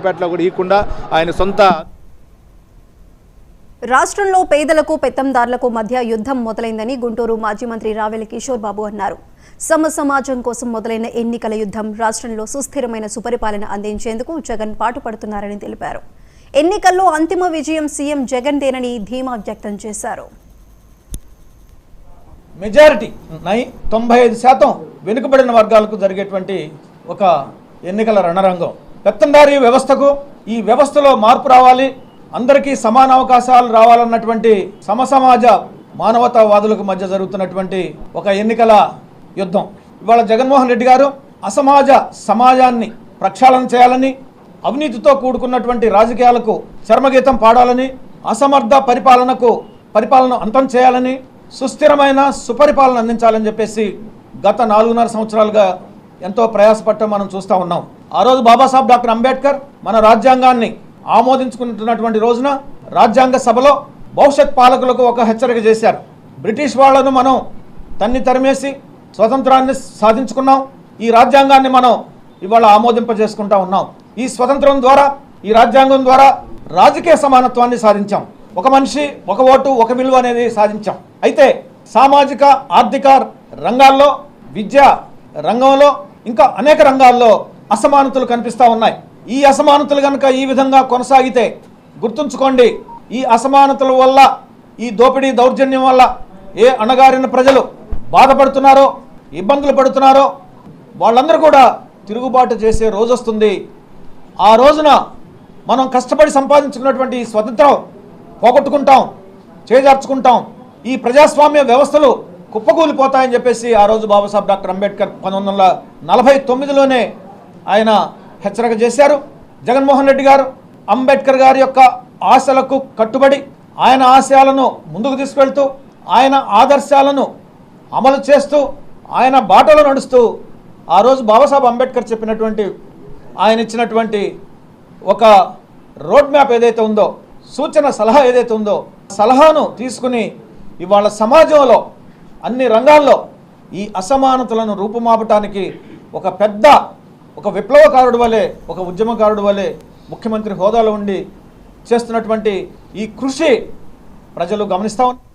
పేటలో కూడా ఇవ్వకుండా ఆయన సొంత రాష్ట్రంలో పేదలకు పెత్తందారులకు మధ్య యుద్ధం మొదలైందని గుంటూరు మాజీ మంత్రి రావెల కిషోర్ బాబు అన్నారు. సమాజం కోసం మొదలైన ఎన్నికల యుద్ధం రాష్ట్రంలో సుస్థిరమైన సుపరిపాలన అందించేందుకు జగన్ పాటుపడుతున్నారని తెలిపారు. ఎన్నికల్లో అంతిమ విజయం సీఎం జగన్ దేనని ధీమా వ్యక్తం చేశారు. మెజారిటీ 95% వెనుకబడిన వర్గాలకు జరిగేటువంటి ఒక ఎన్నికల రణరంగం. పెత్తందారీ వ్యవస్థకు ఈ వ్యవస్థలో మార్పు రావాలి, అందరికీ సమాన అవకాశాలు రావాలన్నటువంటి సమసమాజ మానవతావాదులకు మధ్య జరుగుతున్నటువంటి ఒక ఎన్నికల యుద్ధం. ఇవాళ జగన్మోహన్ రెడ్డి గారు సమాజాన్ని ప్రక్షాళన చేయాలని, అవినీతితో కూడుకున్నటువంటి రాజకీయాలకు చర్మగీతం పాడాలని, అసమర్థ పరిపాలన అంతం చేయాలని, సుస్థిరమైన సుపరిపాలన అందించాలని చెప్పేసి గత 4.5 సంవత్సరాలుగా ఎంతో ప్రయాసపడటం మనం చూస్తూ ఉన్నాం. ఆ రోజు బాబాసాహెబ్ డాక్టర్ అంబేద్కర్ మన రాజ్యాంగాన్ని ఆమోదించుకుంటున్నటువంటి రోజున రాజ్యాంగ సభలో భవిష్యత్ పాలకులకు ఒక హెచ్చరిక చేశారు. బ్రిటిష్ వాళ్లను మనం తరిమేసి స్వతంత్రాన్ని సాధించుకున్నాం. ఈ రాజ్యాంగాన్ని మనం ఇవాళ ఆమోదింపజేసుకుంటా ఉన్నాం. ఈ స్వతంత్రం ద్వారా, ఈ రాజ్యాంగం ద్వారా రాజకీయ సమానత్వాన్ని సాధించాం. ఒక మనిషి ఒక ఓటు ఒక విలువ అనేది సాధించాం. అయితే సామాజిక ఆర్థిక రంగాల్లో, విద్యా రంగంలో, ఇంకా అనేక రంగాల్లో అసమానతలు కనిపిస్తూ ఉన్నాయి. ఈ అసమానతలు కనుక ఈ విధంగా కొనసాగితే గుర్తుంచుకోండి, ఈ అసమానతల వల్ల, ఈ దోపిడీ దౌర్జన్యం వల్ల ఏ అణగారిన ప్రజలు బాధపడుతున్నారో, ఇబ్బందులు పడుతున్నారో వాళ్ళందరూ కూడా తిరుగుబాటు చేసే రోజు వస్తుంది. ఆ రోజున మనం కష్టపడి సంపాదించుకున్నటువంటి స్వతంత్రం పోగొట్టుకుంటాం, చేజార్చుకుంటాం. ఈ ప్రజాస్వామ్య వ్యవస్థలు కుప్పకూలిపోతాయని చెప్పేసి ఆ రోజు బాబాసాహెబ్ డాక్టర్ అంబేద్కర్ 1949లోనే ఆయన హెచ్చరిక చేశారు. జగన్మోహన్ రెడ్డి గారు అంబేద్కర్ గారి యొక్క ఆశలకు కట్టుబడి, ఆయన ఆశయాలను ముందుకు తీసుకెళ్తూ, ఆయన ఆదర్శాలను అమలు చేస్తూ, ఆయన బాటలో నడుస్తూ ఆ రోజు బాబాసాహెబ్ అంబేద్కర్ చెప్పినటువంటి, ఆయన ఇచ్చినటువంటి ఒక రోడ్ మ్యాప్ ఏదైతే ఉందో, సూచన సలహా ఏదైతే ఉందో, సలహాను తీసుకుని ఇవాళ సమాజంలో అన్ని రంగాల్లో ఈ అసమానతలను రూపుమాపటానికి ఒక విప్లవకారుడు వలె, ఒక ఉద్యమకారుడు వలె ముఖ్యమంత్రి హోదాలో ఉండి చేస్తున్నటువంటి ఈ కృషి ప్రజలు గమనిస్తా ఉన్నారు.